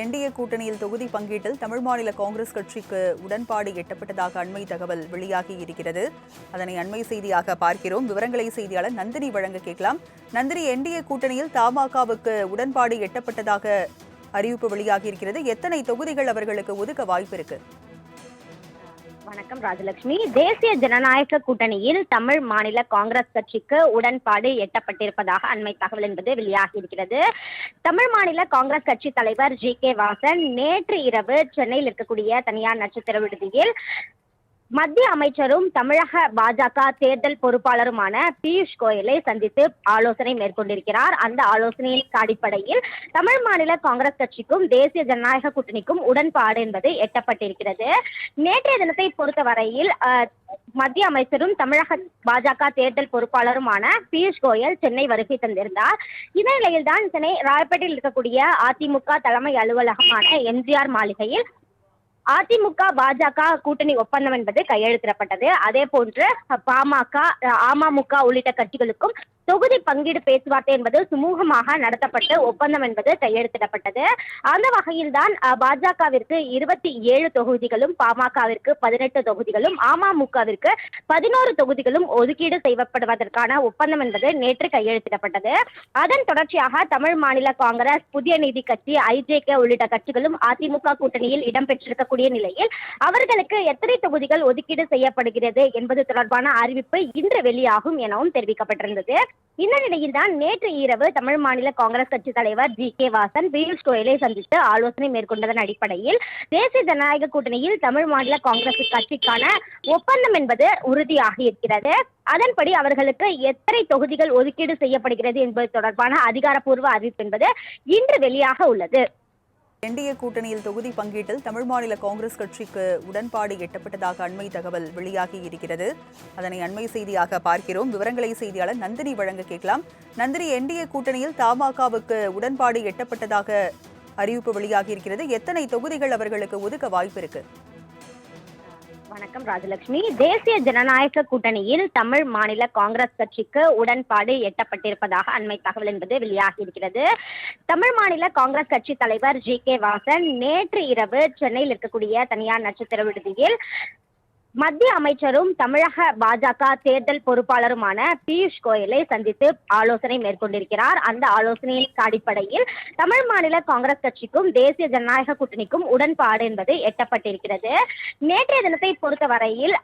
NDA கூட்டணியில் தொகுதி பங்கீட்டில் தமிழ் மாநில காங்கிரஸ் கட்சிக்கு உடன்பாடு எட்டப்பட்டதாக அண்மை தகவல் வெளியாகி இருக்கிறது. அதனை அண்மை செய்தியாக பார்க்கிறோம். விவரங்களை செய்தியாளர் நந்தினி வழங்க கேட்கலாம். நந்தினி, என்டிஏ கூட்டணியில் தமாகவுக்கு உடன்பாடு எட்டப்பட்டதாக அறிவிப்பு வெளியாகி இருக்கிறது. எத்தனை தொகுதிகள் அவர்களுக்கு ஒதுக்க வாய்ப்பு இருக்கு? வணக்கம் ராஜலட்சுமி. தேசிய ஜனநாயக கூட்டணியில் தமிழ் மாநில காங்கிரஸ் கட்சிக்கு உடன்பாடு எட்டப்பட்டிருப்பதாக அண்மை தகவல் என்பது வெளியாகி இருக்கிறது. தமிழ் மாநில காங்கிரஸ் கட்சி தலைவர் ஜி.கே. வாசன் நேற்று இரவு சென்னையில் இருக்கக்கூடிய தனியார் நட்சத்திர விடுதியில் மத்திய அமைச்சரும் தமிழக பாஜக தேர்தல் பொறுப்பாளருமான பியூஷ் கோயலை சந்தித்து ஆலோசனை மேற்கொண்டிருக்கிறார். அந்த ஆலோசனையின் அடிப்படையில் தமிழ் மாநில காங்கிரஸ் கட்சிக்கும் தேசிய ஜனநாயக கூட்டணிக்கும் உடன்பாடு என்பது எட்டப்பட்டிருக்கிறது. நேற்றைய தினத்தை பொறுத்தவரையில் மத்திய அமைச்சரும் தமிழக பாஜக தேர்தல் பொறுப்பாளருமான பியூஷ் கோயல் சென்னை வருகை தந்திருந்தார். இந்த நிலையில்தான் சென்னை ராயப்பேட்டையில் இருக்கக்கூடிய அதிமுக தலைமை அலுவலகமான எம்ஜிஆர் மாளிகையில் அதிமுக பாஜக கூட்டணி ஒப்பந்தம் என்பது கையெழுத்திடப்பட்டது. அதே போன்று பாமக, அமமுக உள்ளிட்ட கட்சிகளுக்கும் தொகுதி பங்கீடு பேச்சுவார்த்தை என்பது சுமூகமாக நடத்தப்பட்டு ஒப்பந்தம் என்பது கையெழுத்திடப்பட்டது. அந்த வகையில்தான் பாஜகவிற்கு 27 தொகுதிகளும், பாமகவிற்கு 18 தொகுதிகளும், அமமுகவிற்கு 11 தொகுதிகளும் ஒதுக்கீடு செய்யப்படுவதற்கான ஒப்பந்தம் என்பது நேற்று கையெழுத்திடப்பட்டது. அதன் தொடர்ச்சியாக தமிழ் மாநில காங்கிரஸ், புதிய நீதி கட்சி, ஐஜேகே உள்ளிட்ட கட்சிகளும் அதிமுக கூட்டணியில் இடம்பெற்றிருக்கக்கூடிய நிலையில் அவர்களுக்கு எத்தனை தொகுதிகள் ஒதுக்கீடு செய்யப்படுகிறது என்பது தொடர்பான அறிவிப்பு இன்று வெளியாகும் எனவும் தெரிவிக்கப்பட்டிருந்தது. இந்த நிலையில்தான் நேற்று இரவு தமிழ் மாநில காங்கிரஸ் கட்சி தலைவர் ஜி.கே. வாசன் பியூஷ் கோயலை சந்தித்து ஆலோசனை மேற்கொண்டதன் அடிப்படையில் தேசிய ஜனநாயக கூட்டணியில் தமிழ் மாநில காங்கிரஸ் கட்சிக்கான ஒப்பந்தம் என்பது உறுதியாகி இருக்கிறது. அதன்படி அவர்களுக்கு எத்தனை தொகுதிகள் ஒதுக்கீடு செய்யப்படுகிறது என்பது தொடர்பான அதிகாரப்பூர்வ அறிவிப்பு என்பது இன்று வெளியாக உள்ளது. என்டிஏ கூட்டணியில் தொகுதி பங்கீட்டில் தமிழ் மாநில காங்கிரஸ் கட்சிக்கு உடன்பாடு எட்டப்பட்டதாக அண்மை தகவல் வெளியாகி இருக்கிறது. அதனை அண்மை செய்தியாக பார்க்கிறோம். விவரங்களை செய்தியாளர் நந்தினி வழங்க கேட்கலாம். நந்தினி, என்டிஏ கூட்டணியில் தமாகவுக்கு உடன்பாடு எட்டப்பட்டதாக அறிவிப்பு வெளியாகி இருக்கிறது. எத்தனை தொகுதிகள் அவர்களுக்கு ஒதுக்க வாய்ப்பு இருக்கு? வணக்கம் ராஜலட்சுமி. தேசிய ஜனநாயக கூட்டணியில் தமிழ் மாநில காங்கிரஸ் கட்சிக்கு உடன்பாடு எட்டப்பட்டிருப்பதாக அண்மை தகவல் என்பது வெளியாகி இருக்கிறது. தமிழ் மாநில காங்கிரஸ் கட்சி தலைவர் ஜி.கே. வாசன் நேற்று இரவு சென்னையில் இருக்கக்கூடிய தனியார் நட்சத்திர விடுதியில் மத்திய அமைச்சரும் தமிழக பாஜக தேர்தல் பொறுப்பாளருமான பியூஷ் கோயலை சந்தித்து ஆலோசனை மேற்கொண்டிருக்கிறார். அந்த ஆலோசனையின் அடிப்படையில் தமிழ் மாநில காங்கிரஸ் கட்சிக்கும் தேசிய ஜனநாயக கூட்டணிக்கும் உடன்பாடு என்பது எட்டப்பட்டிருக்கிறது. நேற்றைய தினத்தை பொறுத்தவரையில்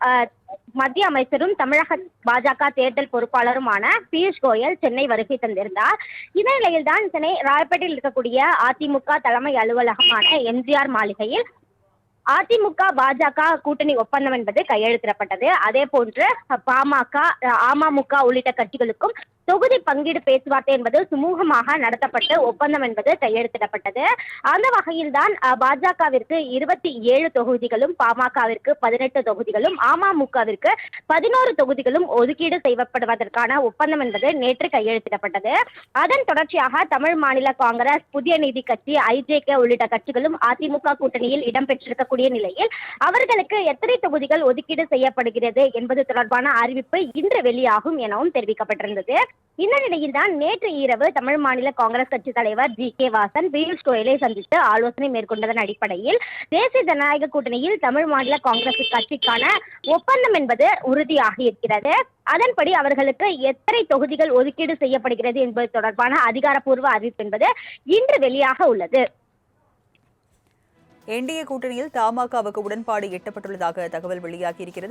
மத்திய அமைச்சரும் தமிழக பாஜக தேர்தல் பொறுப்பாளருமான பியூஷ் கோயல் சென்னை வருகை தந்திருந்தார். இந்த நிலையில்தான் சென்னை ராயப்பேட்டையில் இருக்கக்கூடிய அதிமுக தலைமை அலுவலகமான எம்ஜிஆர் மாளிகையில் அதிமுக பாஜக கூட்டணி ஒப்பந்தம் என்பது கையெழுத்திடப்பட்டது. அதே போன்று பாமக, அமமுக உள்ளிட்ட கட்சிகளுக்கும் தொகுதி பங்கீடு பேச்சுவார்த்தை என்பது சுமூகமாக நடத்தப்பட்டு ஒப்பந்தம் என்பது கையெழுத்திடப்பட்டது. அந்த வகையில்தான் பாஜகவிற்கு 27 தொகுதிகளும், பாமகவிற்கு 18 தொகுதிகளும், அமமுகவிற்கு 11 தொகுதிகளும் ஒதுக்கீடு செய்யப்படுவதற்கான ஒப்பந்தம் என்பது நேற்று கையெழுத்திடப்பட்டது. அதன் தொடர்ச்சியாக தமிழ் மாநில காங்கிரஸ், புதிய நீதி கட்சி, ஐஜேகே உள்ளிட்ட கட்சிகளும் அதிமுக கூட்டணியில் இடம்பெற்றிருக்கக்கூடிய நிலையில் அவர்களுக்கு எத்தனை தொகுதிகள் ஒதுக்கீடு செய்யப்படுகிறது என்பது தொடர்பான அறிவிப்பு இன்று வெளியாகும் எனவும் தெரிவிக்கப்பட்டிருந்தது. இந்த நிலையில்தான் நேற்று இரவு தமிழ் மாநில காங்கிரஸ் கட்சி தலைவர் ஜி.கே. வாசன் பியூஷ் கோயலை சந்தித்து ஆலோசனை மேற்கொண்டதன் அடிப்படையில் தேசிய ஜனநாயக கூட்டணியில் தமிழ் மாநில காங்கிரஸ் கட்சிக்கான ஒப்பந்தம் என்பது உறுதியாகி இருக்கிறது. அதன்படி அவர்களுக்கு எத்தனை தொகுதிகள் ஒதுக்கீடு செய்யப்படுகிறது என்பது தொடர்பான அதிகாரப்பூர்வ அறிவிப்பு என்பது இன்று வெளியாக உள்ளது. என்டிஏ கூட்டணியில் தமாகவுக்கு உடன்பாடு எட்டப்பட்டுள்ளதாக தகவல் வெளியாகி இருக்கிறது.